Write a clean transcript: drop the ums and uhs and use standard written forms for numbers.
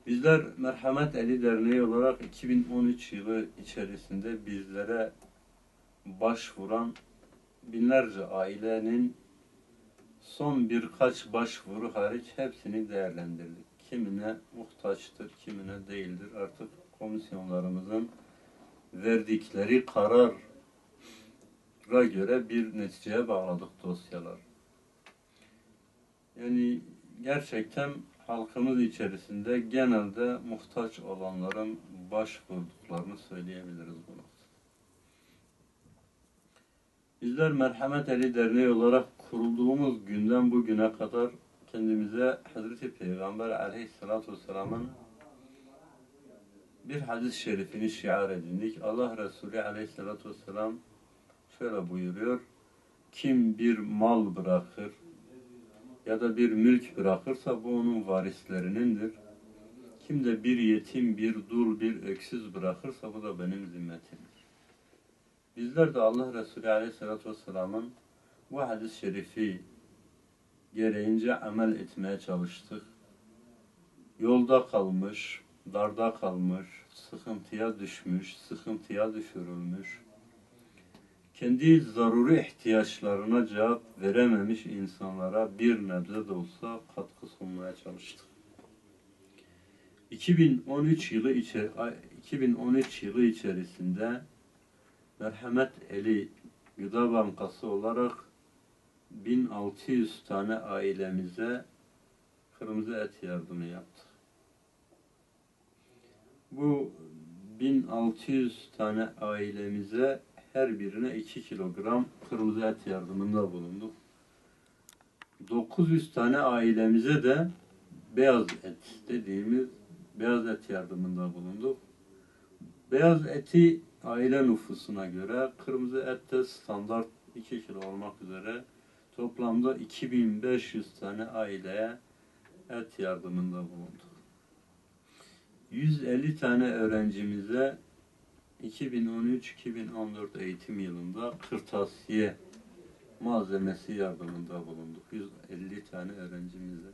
Bizler Merhamet Eli Derneği olarak 2013 yılı içerisinde bizlere başvuran binlerce ailenin son birkaç başvuru hariç hepsini değerlendirdik. Kimine muhtaçtır, kimine değildir. Artık komisyonlarımızın verdikleri karara göre bir neticeye bağladık dosyalar. Yani gerçekten halkımız içerisinde genelde muhtaç olanların başvurduklarını söyleyebiliriz bunu. Bizler Merhamet Eli Derneği olarak kurulduğumuz günden bugüne kadar kendimize Hazreti Peygamber Aleyhisselatü Vesselam'ın bir hadis-i şerifini şiar edindik. Allah Resulü Aleyhisselatü Vesselam şöyle buyuruyor: kim bir mal bırakır ya da bir mülk bırakırsa bu onun varislerinindir. Kim de bir yetim, bir dul, bir öksüz bırakırsa bu da benim zimmetimdir. Bizler de Allah Resulü Aleyhisselatü Vesselam'ın bu hadis-i şerifi gereğince amel etmeye çalıştık. Yolda kalmış, darda kalmış, sıkıntıya düşmüş, sıkıntıya düşürülmüş, kendi zaruri ihtiyaçlarına cevap verememiş insanlara bir nebze de olsa katkı sunmaya çalıştık. 2013 yılı içerisinde Merhamet Eli Gıda Bankası olarak 1600 tane ailemize kırmızı et yardımı yaptık. Bu 1600 tane ailemize her birine 2 kilogram kırmızı et yardımında bulunduk. 900 tane ailemize de beyaz et dediğimiz beyaz et yardımında bulunduk. Beyaz eti aile nüfusuna göre, kırmızı et de standart 2 kilo olmak üzere toplamda 2500 tane aileye et yardımında bulunduk. 150 tane öğrencimize 2013-2014 eğitim yılında kırtasiye malzemesi yardımında bulunduk. 150 tane öğrencimize.